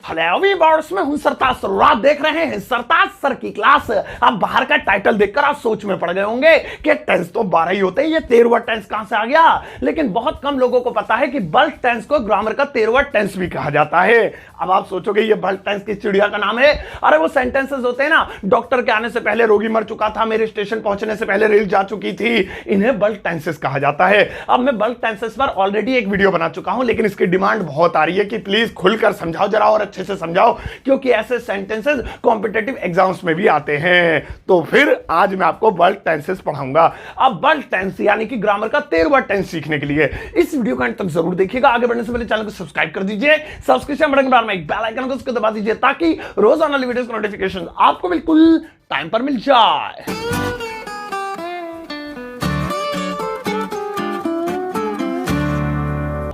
Hello viewers, मैं हूं सरताज sir. आप देख रहे हैं सरताज सर की क्लास। अब बाहर का टाइटल देखकर आप सोच में पड़ गए होंगे कि टेंस तो 12 ही होते हैं, ये 13वां टेंस कहां से आ गया। लेकिन बहुत कम लोगों को पता है कि बल्क टेंस को ग्रामर का 13वां टेंस भी कहा जाता है। अब आप सोचोगे ये बल्क टेंस की चिड़िया का नाम है। अरे वो सेंटेंसेस होते हैं ना, डॉक्टर के आने से पहले रोगी मर चुका था, मेरे स्टेशन पहुंचने से पहले रेल जा चुकी थी, इन्हें बल्क टेंसेस कहा जाता है। अब मैं बल्क टेंसेस पर ऑलरेडी एक वीडियो बना चुका हूं, लेकिन इसकी डिमांड बहुत आ रही है कि प्लीज खुलकर समझाओ जरा और अच्छे से समझाओ, क्योंकि ऐसे सेंटेंसेस कॉम्पिटिटिव एग्जाम्स में भी आते हैं। तो फिर आज मैं आपको बल्क टेंसेस पढ़ाऊंगा। अब बल्क टेंस यानी कि ग्रामर का 13वां टेंस सीखने के लिए इस वीडियो को अंत तक जरूर देखिएगा। आगे बढ़ने से पहले चैनल को सब्सक्राइब कर दीजिए, सब्सक्रिप्शन बटन के बारे में एक बेल आइकन को उसको दबा दीजिए ताकि रोजाना वीडियोस का नोटिफिकेशन आपको बिल्कुल टाइम पर मिल जाए।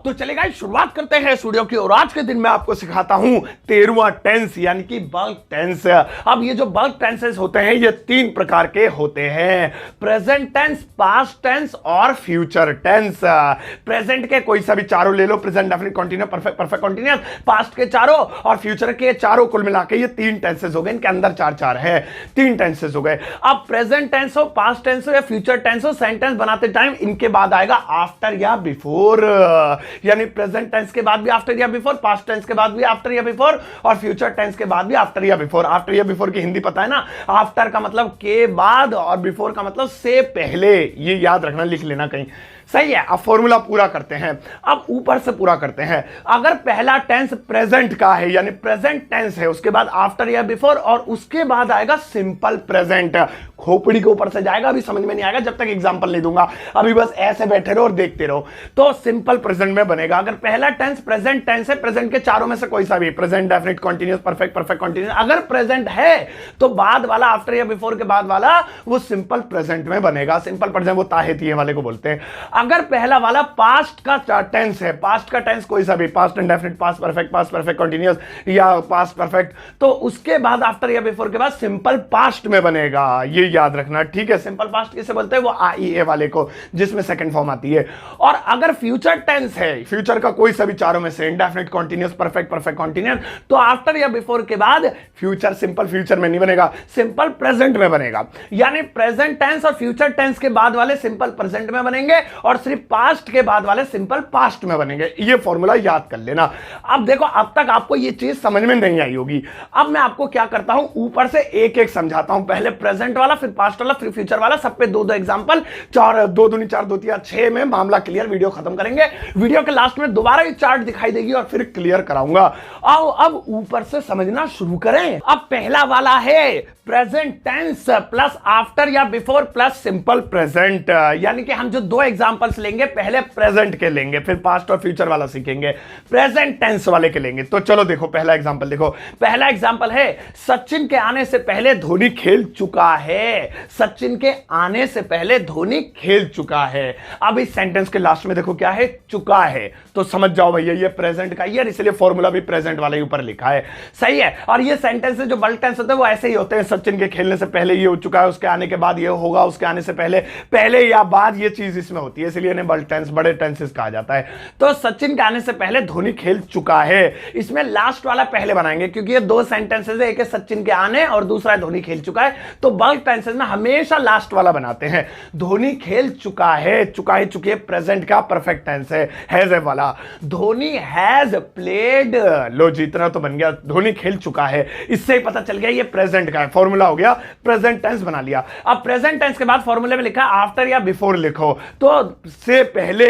तो चलेगा, शुरुआत करते हैं स्टूडियो की। और आज के दिन मैं आपको सिखाता हूं 13वां टेंस यानी कि बल्क टेंस। अब ये जो बल्क टेंसेस होते हैं ये 3 प्रकार के होते हैं, प्रेजेंट टेंस, पास्ट टेंस और फ्यूचर टेंस। प्रेजेंट के कोई सा भी चारों ले लो, present, definite, continuous, perfect, perfect continuous, past के चारों और फ्यूचर के चारों, कुल मिला के ये 3 टेंसेस हो गए। इनके अंदर 4 है, 3 टेंसेस हो गए। अब प्रेजेंट टेंस हो, पास्ट टेंस हो या फ्यूचर टेंस हो, सेंटेंस बनाते टाइम इनके बाद आएगा आफ्टर या बिफोर। यानी प्रेजेंट टेंस के बाद भी आफ्टर या बिफोर, पास्ट टेंस के बाद भी आफ्टर या बिफोर और फ्यूचर टेंस के बाद भी आफ्टर या बिफोर। आफ्टर या बिफोर की हिंदी पता है ना, आफ्टर का मतलब के बाद और बिफोर का मतलब से पहले। ये याद रखना, लिख लेना कहीं। सही है। अब फॉर्मूला पूरा करते हैं, अब ऊपर से पूरा करते हैं। अगर पहला टेंस प्रेजेंट का है यानी प्रेजेंट टेंस है, उसके बाद आफ्टर या बिफोर और उसके बाद आएगा सिंपल प्रेजेंट। खोपड़ी के ऊपर से जाएगा, अभी समझ में नहीं आएगा जब तक एग्जांपल नहीं दूंगा, अभी बस ऐसे बैठे रहो और देखते रहो। तो सिंपल प्रेजेंट में बनेगा। अगर पहला टेंस प्रेजेंट टेंस है, प्रेजेंट के चारों में से कोई सा भी, present, definite, continuous, perfect, perfect continuous, अगर प्रेजेंट है तो बाद वाला आफ्टर या बिफोर के बाद वाला वो सिंपल प्रेजेंट में बनेगा। सिंपल प्रेजेंट वो ताहे तिहे वाले को बोलते हैं। अगर पहला वाला पास्ट का टेंस है, पास्ट का टेंस कोई सा भी, past indefinite, past perfect continuous या पास्ट परफेक्ट, तो उसके बाद आफ्टर या बिफोर के बाद सिंपल पास्ट में बनेगा। ये याद रखना, ठीक है। सिंपल पास्ट किसे बोलते हैं? वो आईए वाले को, जिसमें सेकंड फॉर्म आती है। और अगर फ्यूचर टेंस है, फ्यूचर का कोई सा भी चारों में से, indefinite, continuous, perfect, perfect continuous, तो आफ्टर या बिफोर के बाद फ्यूचर सिंपल फ्यूचर में नहीं बनेगा, सिंपल प्रेजेंट में बनेगा। यानी प्रेजेंट टेंस और फ्यूचर टेंस के बाद वाले सिंपल प्रेजेंट में बनेंगे और सिर्फ पास्ट के बाद वाले सिंपल पास्ट में बनेंगे। ये फॉर्मूला याद कर लेना। अब देखो, अब तक आपको ये चीज समझ में नहीं आई होगी। अब मैं आपको क्या करता हूं, ऊपर से एक एक समझाता हूं। पहले प्रेजेंट वाला, फिर पास्ट वाला, फिर फ्यूचर वाला, सब पे 2-2 एग्जांपल। 4 2 दूनी 4 2 3 6 में मामला क्लियर। वीडियो खत्म करेंगे, वीडियो के लास्ट में दोबारा ये चार्ट दिखाई देगी और फिर क्लियर कराऊंगा। आओ अब ऊपर से समझना शुरू करें। अब पहला वाला है प्रेजेंट टेंस प्लस आफ्टर या बिफोर प्लस सिंपल प्रेजेंट। यानी कि हम जो 2 एग्जांपल्स लेंगे, पहले प्रेजेंट के लेंगे, फिर पास्ट और फ्यूचर वाला सीखेंगे, प्रेजेंट टेंस वाले के लेंगे। तो चलो देखो, पहला एग्जांपल देखो। पहला एग्जांपल है, सचिन के आने से पहले धोनी खेल चुका है। सचिन के आने से पहले धोनी खेल चुका है। अब इस सेंटेंस के लास्ट में देखो क्या है, चुका है। तो समझ जाओ भैया ये प्रेजेंट का ही है, इसलिए फॉर्मूला भी प्रेजेंट वाले ऊपर लिखा है। सही है। और ये सेंटेंस जो बल्क टेंस होते हैं वो ऐसे ही होते हैं, सचिन के खेलने से पहले ये हो चुका है, उसके आने के बाद ये होगा, उसके आने से पहले, पहले या बाद, ये चीज इसमें होती है, इसलिए इन्हें बल्क टेंस, बड़े टेंसेस कहा जाता है। तो सचिन के आने से पहले धोनी खेल चुका है, इसमें लास्ट वाला पहले बनाएंगे, क्योंकि ये 2 सेंटेंसेस है, एक है सचिन के आने और दूसरा है धोनी खेल चुका है। तो बल्क टेंसेस में हमेशा लास्ट वाला बनाते हैं। धोनी खेल चुका है, चुका है, चुके, प्रेजेंट का परफेक्ट टेंस है, हैज वाला। धोनी हैज प्लेड, लो जितना तो बन गया, धोनी खेल चुका है, इससे ही पता चल गया ये प्रेजेंट का है। फॉर्मूला हो गया, प्रेजेंट टेंस बना लिया। अब प्रेजेंट टेंस के बाद फॉर्मूले में लिखा आफ्टर या बिफोर लिखो, तो से पहले,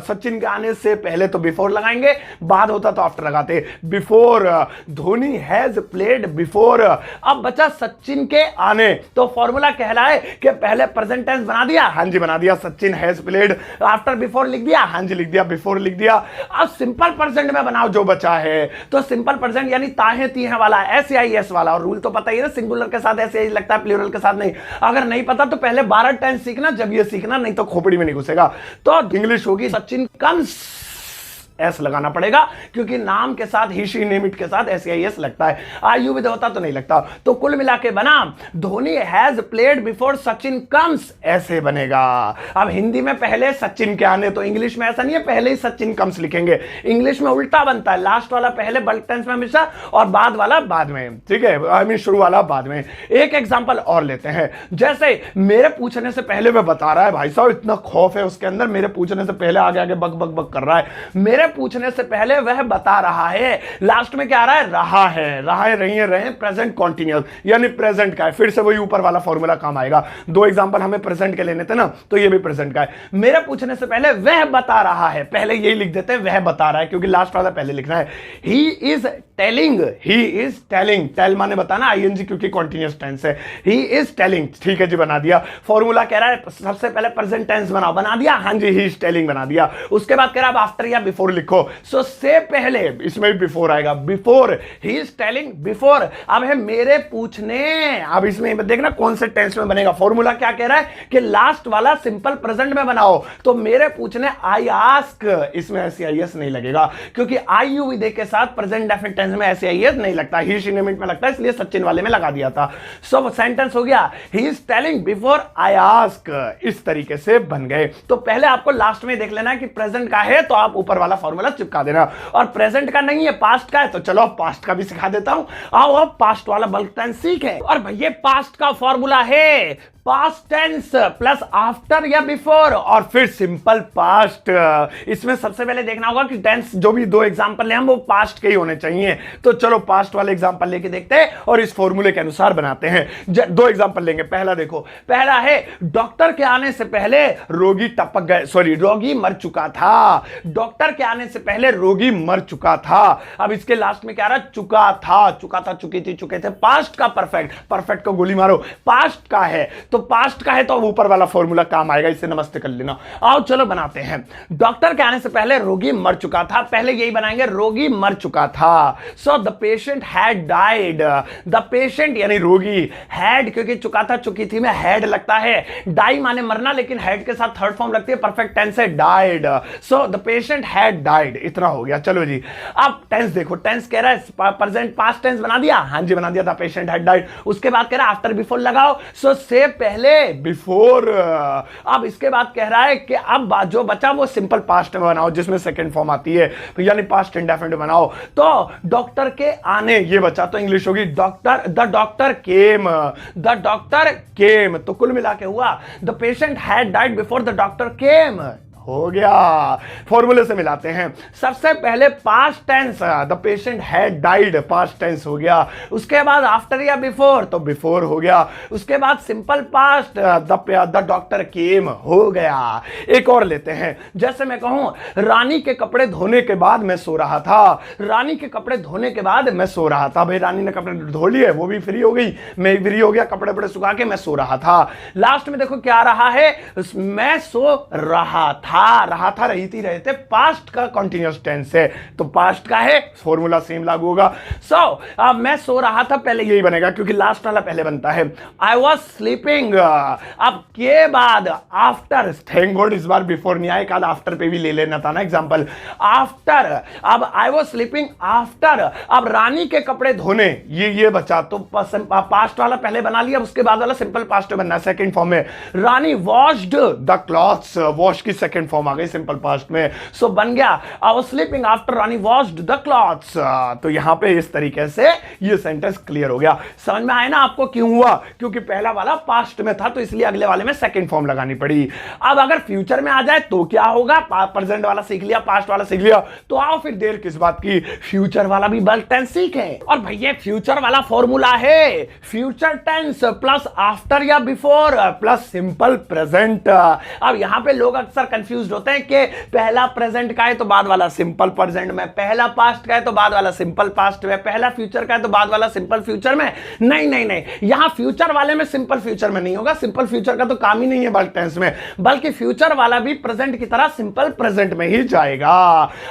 सचिन के आने से पहले तो बिफोर लगाएंगे, बाद होता तो आफ्टर लगाते। Before, Dhoni has played before. अब बचा सचिन के आने, तो फॉर्मूला कहलाए कि पहले प्रेजेंट टेंस बना दिया, हां जी बना दिया, Sachin has played, after before लिख दिया, हां जी लिख दिया, बिफोर लिख दिया। अब सिंपल प्रेजेंट में बनाओ जो बचा है, तो सिंपल प्रेजेंट यानी ताहे तिहे वाला, SAIS वाला। और रूल तो पता ही है, सिंगुलर के साथ ऐसे लगता है, प्लूरल के साथ नहीं। अगर नहीं पता तो पहले 12 टेंस सीखना, जब ये सीखना, नहीं तो खोपड़ी में नहीं घुसेगा। तो इंग्लिश होगी सचिन कम्स एस लगाना पड़ेगा क्योंकि नाम के साथ ही शी नेम इट के साथ SEIS लगता है, आयु विद होता तो नहीं लगता। तो कुल मिला के बना Dhoni has played before Sachin comes, ऐसे बनेगा। अब हिंदी में पहले सचिन के आने, तो इंग्लिश में ऐसा नहीं है पहले ही सचिन कम्स लिखेंगे, इंग्लिश में उल्टा बनता है, लास्ट वाला पहले बल्क टेंस में हमेशा और बाद वाला बाद में, ठीक है, आई मीन शुरू वाला बाद में। एक एग्जांपल और लेते हैं, जैसे मेरे पूछने से पहले वह बता रहा है, भाई साहब इतना खौफ है उसके अंदर, मेरे पूछने से पहले आगे आगे बक बक बक कर रहा है, मेरे पूछने से पहले वह बता रहा है, लास्ट में क्या आ रहा है, रहा है, रही है, रहे, प्रेजेंट कॉन्टिन्यूअस यानी प्रेजेंट का है, फिर से वही ऊपर वाला फॉर्मूला काम आएगा। दो एग्जांपल हमें प्रेजेंट के लेने थे ना, तो ये भी प्रेजेंट का है। मेरे पूछने से पहले वह बता रहा है, पहले यही लिख देते हैं वह बता रहा है क्योंकि लास्ट वाला पहले लिखना है। ही इज टेलिंग, टेल माने बताना, ING क्योंकि कॉन्टिन्यूअस टेंस है, ही इज टेलिंग, ठीक है जी, बना दिया। फॉर्मूला कह रहा है सबसे पहले प्रेजेंट टेंस बनाओ, बना दिया, हाँ जी, ही इज टेलिंग बना दिया। उसके बाद कह रहा है आफ्टर या बिफोर लिखो, सो से पहले, इसमें भी बिफोर आएगा, before, he is telling before. अब है मेरे पूछने, अब इसमें देखना कौन से टेंस में बनेगा। फॉर्मूला क्या कह रहा है कि लास्ट वाला सिंपल प्रेजेंट में बनाओ, तो मेरे पूछने आई आस्क, इसमें SEIS नहीं लगेगा क्योंकि आयु विदे के साथ प्रेजेंट डेफिनिट टेंस में SEIS नहीं लगता, ही शी नेम इट में लगता है, इसलिए सचिन वाले में लगा दिया था। सो सेंटेंस हो गया he is telling before I ask, इस तरीके से बन गए। तो पहले आपको लास्ट में देख लेना है कि प्रेजेंट का है तो आप ऊपर वाला फॉर्मूला चिपका देना, और प्रेजेंट का नहीं है पास्ट का है तो चलो पास्ट का भी सिखा देता हूं, आओ अब पास्ट वाला बल्क टेंस सीखें। और भैया पास्ट का फॉर्मूला है पास्ट टेंस प्लस आफ्टर या बिफोर और फिर सिंपल पास्ट। इसमें सबसे पहले देखना होगा कि टेंस जो भी दो एग्जांपल हैं हम वो पास्ट के ही होने चाहिए, तो चलो पास्ट वाले एग्जांपल लेके देखते हैं और इस फॉर्मूले के अनुसार बनाते हैं। दो एग्जांपल लेंगे, पहला देखो, पहला है डॉक्टर के आने से पहले रोगी टपक गए, सॉरी रोगी मर चुका था, डॉक्टर के आने से पहले रोगी मर चुका था। अब इसके लास्ट में क्या रहा, चुका था, चुकी थी, चुके थे, पास्ट का परफेक्ट, परफेक्ट को गोली मारो, पास्ट का है तो पास्ट का है तो ऊपर वाला फॉर्मूला काम आएगा, इससे नमस्ते कर लेना। आओ चलो बनाते हैं। डॉक्टर के आने से पहले रोगी मर चुका था, पहले यही बनाएंगे, रोगी मर चुका था। So the patient had died, the patient यानी रोगी, हैड क्योंकि चुका था चुकी थी में हैड लगता है, डाई माने मरना लेकिन हैड के साथ थर्ड फॉर्म लगती है, परफेक्ट टेंस है died, so the patient had died. इतना हो गया, चलो जी अब टेंस देखो, टेंस कह रहा है प्रेजेंट पास्ट टेंस बना दिया, हाँ जी बना दिया, द पेशेंट हैड डाइड। उसके बाद कह रहा है आफ्टर बिफोर लगाओ, सो से पहले बिफोर। अब इसके बाद कह रहा है कि अब जो बचा वो सिंपल पास्ट में बनाओ जिसमें सेकंड फॉर्म आती है, यानी पास्ट इंडेफिनिट बनाओ। तो डॉक्टर के आने ये बचा तो इंग्लिश होगी doctor, the doctor came, the doctor came. तो कुल मिला के हुआ the patient had died before the doctor came. हो गया, फॉर्मूले से मिलाते हैं। सबसे पहले past tense, the patient had died, past tense हो गया। उसके बाद आफ्टर या बिफोर, तो बिफोर हो गया। उसके बाद simple past, the doctor came, हो गया। एक और लेते हैं, जैसे मैं कहूं रानी के कपड़े धोने के बाद मैं सो रहा था, रानी के कपड़े धोने के बाद मैं सो रहा था। भाई रानी ने कपड़े धो लिए, वो भी फ्री हो गई, मैं फ्री हो गया, कपड़े बड़े सुखा के मैं सो रहा था। लास्ट में देखो क्या रहा है, मैं सो रहा था, रही थी, रहे थे, पास्ट का कंटीन्यूअस टेंस है तो पास्ट का है, फॉर्मूला सेम लागू होगा। अब मैं सो रहा था, पहले यही बनेगा क्योंकि लास्ट वाला पहले बनता है। आई वॉज स्लीपिंग, अब के बाद आफ्टर, थैंक गॉड इस बार बिफोर नहीं आया, कल आफ्टर पे भी ले लेना था ना एग्जांपल। आफ्टर, अब आई वॉज स्लीपिंग आफ्टर, अब रानी के कपड़े धोने, ये बचा तो पास्ट वाला पहले बना लिया, उसके बाद वाला सिंपल पास्ट बनना है सेकंड फॉर्म में। रानी वॉश्ड द क्लॉथ्स, वॉश की सेकंड फॉर्म आ गई सिंपल पास्ट में, सो बन गया I was sleeping after Rani washed the clothes. तो यहां पे इस तरीके से ये सेंटेंस क्लियर हो गया। समझ में आया ना आपको क्यों हुआ, क्योंकि पहला वाला पास्ट में था तो इसलिए अगले वाले में सेकंड फॉर्म लगानी पड़ी। अब अगर फ्यूचर में आ जाए तो क्या होगा, प्रेजेंट वाला सीख लिया, पास्ट वाला सीख लिया, तो आओ फिर देर किस बात की, फ्यूचर वाला भी बल्क टेंस सीखें। और भैया फ्यूचर वाला फॉर्मूला है फ्यूचर टेंस प्लस आफ्टर या बिफोर प्लस सिंपल प्रेजेंट। अब यहां पे लोग अक्सर कंफ्यूज होते हैं कि पहला प्रेजेंट का है तो बाद वाला सिंपल प्रेजेंट में, पहला पास्ट का है तो बाद वाला सिंपल पास्ट में, पहला फ्यूचर का है तो बाद वाला सिंपल फ्यूचर में। नहीं नहीं नहीं, यहां फ्यूचर वाले में सिंपल फ्यूचर में नहीं होगा, सिंपल फ्यूचर का तो काम ही नहीं है बल्क टेंस में, बल्कि फ्यूचर वाला भी प्रेजेंट की तरह सिंपल प्रेजेंट में ही जाएगा।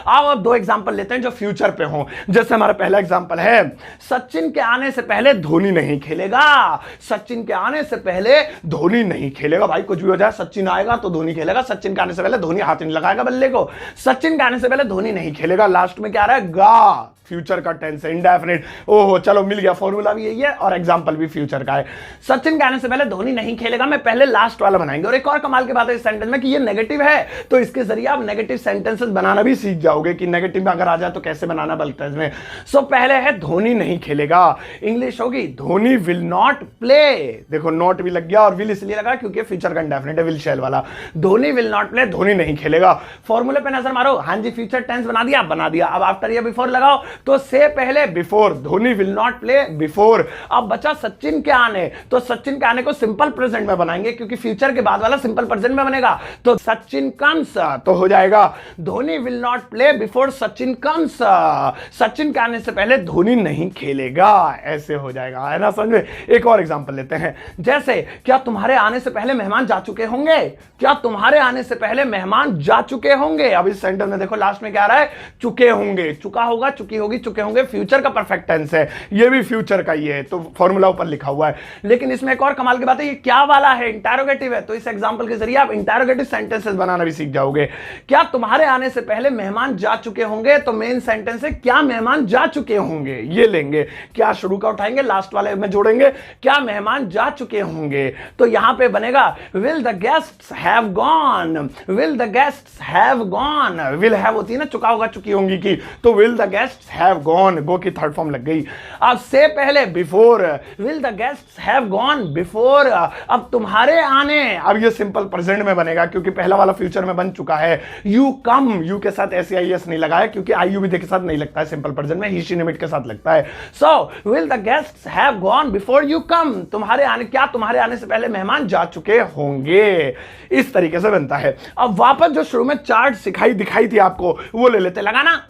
आओ अब दो एग्जांपल लेते हैं जो फ्यूचर पे हो। जैसे हमारा पहला एग्जांपल है, सचिन के आने से पहले धोनी नहीं खेलेगा, सचिन के आने से पहले धोनी नहीं खेलेगा। भाई कुछ भी हो जाए, सचिन आएगा तो धोनी खेलेगा, सचिन के आने से पहले पहले धोनी हाथ नहीं लगाएगा बल्ले को। सचिन के आने से पहले धोनी नहीं खेलेगा। लास्ट में क्या आ रहा है, गा, फ्यूचर का टेंस है, इंडेफिनिट। ओहो चलो मिल गया, फॉर्मूला भी यही है और एग्जांपल भी फ्यूचर का है। सचिन के आने से पहले धोनी नहीं खेलेगा में पहले लास्ट वाला बनाएंगे। और एक और कमाल की बात है इस सेंटेंस में कि ये नेगेटिव है, तो इसके जरिए आप नेगेटिव सेंटेंसेस बनाना भी सीख जाओगे कि नेगेटिव में अगर आ जाए तो कैसे बनाना बल्क टेंस में। सो पहले है धोनी नहीं खेलेगा, इंग्लिश होगी धोनी विल नॉट प्ले। देखो नॉट भी लग गया और विल इसलिए लगा क्योंकि फ्यूचर का इंडेफिनिट है, विल शैल वाला। Dhoni will not play, Dhoni नहीं खेलेगा। फॉर्मूले पे नजर मारो, हाँ जी फ्यूचर टेंस बना दिया, बना दिया। अब आफ्टर या बिफोर लगाओ, तो से पहले before, Dhoni will not play before. अब बचा सचिन के आने, तो सचिन के आने को सिंपल प्रेजेंट में बनाएंगे क्योंकि फ्यूचर के बाद वाला सिंपल प्रेजेंट में बनेगा। तो सचिन कम्स, तो हो जाएगा Dhoni will not play before Sachin comes. Sachin के आने से पहले धोनी नहीं खेलेगा, ऐसे हो जाएगा, है ना समझ में। एक और एग्जांपल लेते हैं, जैसे क्या तुम्हारे आने से पहले मेहमान जा चुके होंगे, क्या तुम्हारे आने से पहले मेहमान जा चुके होंगे। अब इस सेंटेंस में देखो लास्ट में क्या आ रहा है, चुके होंगे, चुका होगा, चुकी होगी, चुके होंगे, फ्यूचर का परफेक्ट टेंस है, ये भी फ्यूचर का ही है, तो फॉर्मूला ऊपर लिखा हुआ है। लेकिन इसमें एक और कमाल की बात है, ये क्या वाला है, इंटरोगेटिव है, तो इस एग्जांपल के जरिए आप इंटरोगेटिव सेंटेंसेस बनाना भी सीख जाओगे। क्या तुम्हारे आने से पहले मेहमान जा चुके होंगे, तो मेन सेंटेंस है क्या मेहमान जा चुके होंगे, ये लेंगे। क्या शुरू का उठाएंगे, लास्ट वाले में जोड़ेंगे, क्या मेहमान जा चुके होंगे, तो यहां पे बनेगा will the guests have gone, will the guests have gone. Will have होती है ना चुका होगा, चुकी होंगी की, तो will the guests have gone, go की थर्ड फॉर्म लग गई। अब से पहले before, will the guests have gone before. अब तुम्हारे आने, अब ये सिंपल प्रेजेंट में बनेगा क्योंकि पहला वाला फ्यूचर में बन चुका है। यू कम, यू के साथ एस नहीं लगाया क्योंकि आई यू भी के साथ नहीं लगता है सिंपल प्रेजेंट में, ही शी निमिट के साथ लगता है। So will the guests have gone before you come, तुम्हारे आने, क्या तुम्हारे आने से पहले मेहमान जा चुके होंगे, इस तरीके से बनता है। अब वापस जो शुरू में चार्ट दिखाई थी आपको, वो ले लेते, लगाना।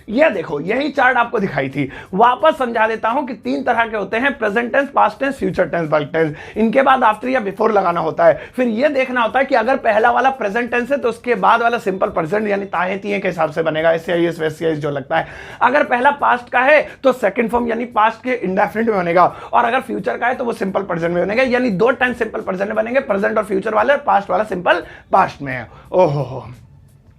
ये देखो यही चार्ट आपको दिखाई थी, वापस समझा देता हूं कि तीन तरह के होते हैं, present tense, past tense, future tense, bulk tense. इनके बाद आफ्टर या बिफोर लगाना होता है। फिर ये देखना होता है कि अगर पहला वाला प्रेजेंट टेंस है तो उसके बाद वाला सिंपल प्रेजेंट यानी ताहे तिये के हिसाब से बनेगा, एस वैस जो लगता है। अगर पहला पास्ट का है तो सेकंड फॉर्म यानी पास्ट के इंडेफिनिट में बनेगा, और अगर फ्यूचर का है तो वो सिंपल प्रेजेंट में बनेगा, यानी दो टेंस सिंपल प्रेजेंट में बनेंगे, प्रेजेंट और फ्यूचर वाले, और पास्ट वाला सिंपल पास्ट में है। ओहो,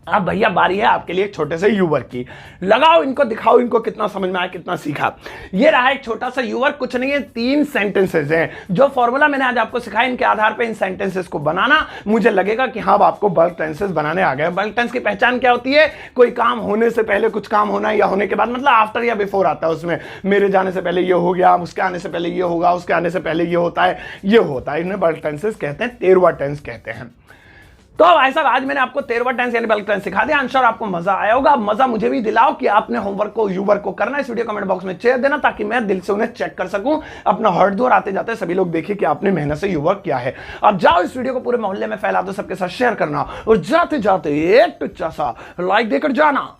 अब भैया बारी है आपके लिए एक छोटे से यूवर की। लगाओ इनको, दिखाओ इनको कितना समझ में आया, कितना सीखा। ये रहा एक छोटा सा यूवर, कुछ नहीं है, 3 सेंटेंसेस हैं। जो फॉर्मूला मैंने आज आपको सिखाया, इनके आधार पे इन सेंटेंसेस को बनाना, मुझे लगेगा कि हाँ आपको बल्क टेंसेस बनाने आ गए। बल्क टेंस की पहचान क्या होती है, कोई काम होने से पहले कुछ काम होना या होने के बाद, मतलब आफ्टर या बिफोर आता है उसमें। मेरे जाने से पहले ये हो गया, उसके आने से पहले ये होगा, उसके आने से पहले ये होता है, ये होता है, इन्हें बल्क टेंसेस कहते हैं, 13वां टेंस कहते हैं। तो भाई साहब आज मैंने आपको 13वां टेंस यानी बल्क टेंस सिखा दिया। आंसर आपको मजा आया होगा। मजा मुझे भी दिलाओ कि आपने होमवर्क को, यूवर्क को करना। इस वीडियो कमेंट बॉक्स में शेयर देना ताकि मैं दिल से उन्हें चेक कर सकूं, अपना हर्ट दूर आते जाते सभी लोग देखें कि आपने मेहनत से यूवर्क किया है। अब जाओ इस वीडियो को पूरे मोहल्ले में फैला दो, सबके साथ शेयर करना, और जाते जाते एक टुच्चा सा लाइक देकर जाना।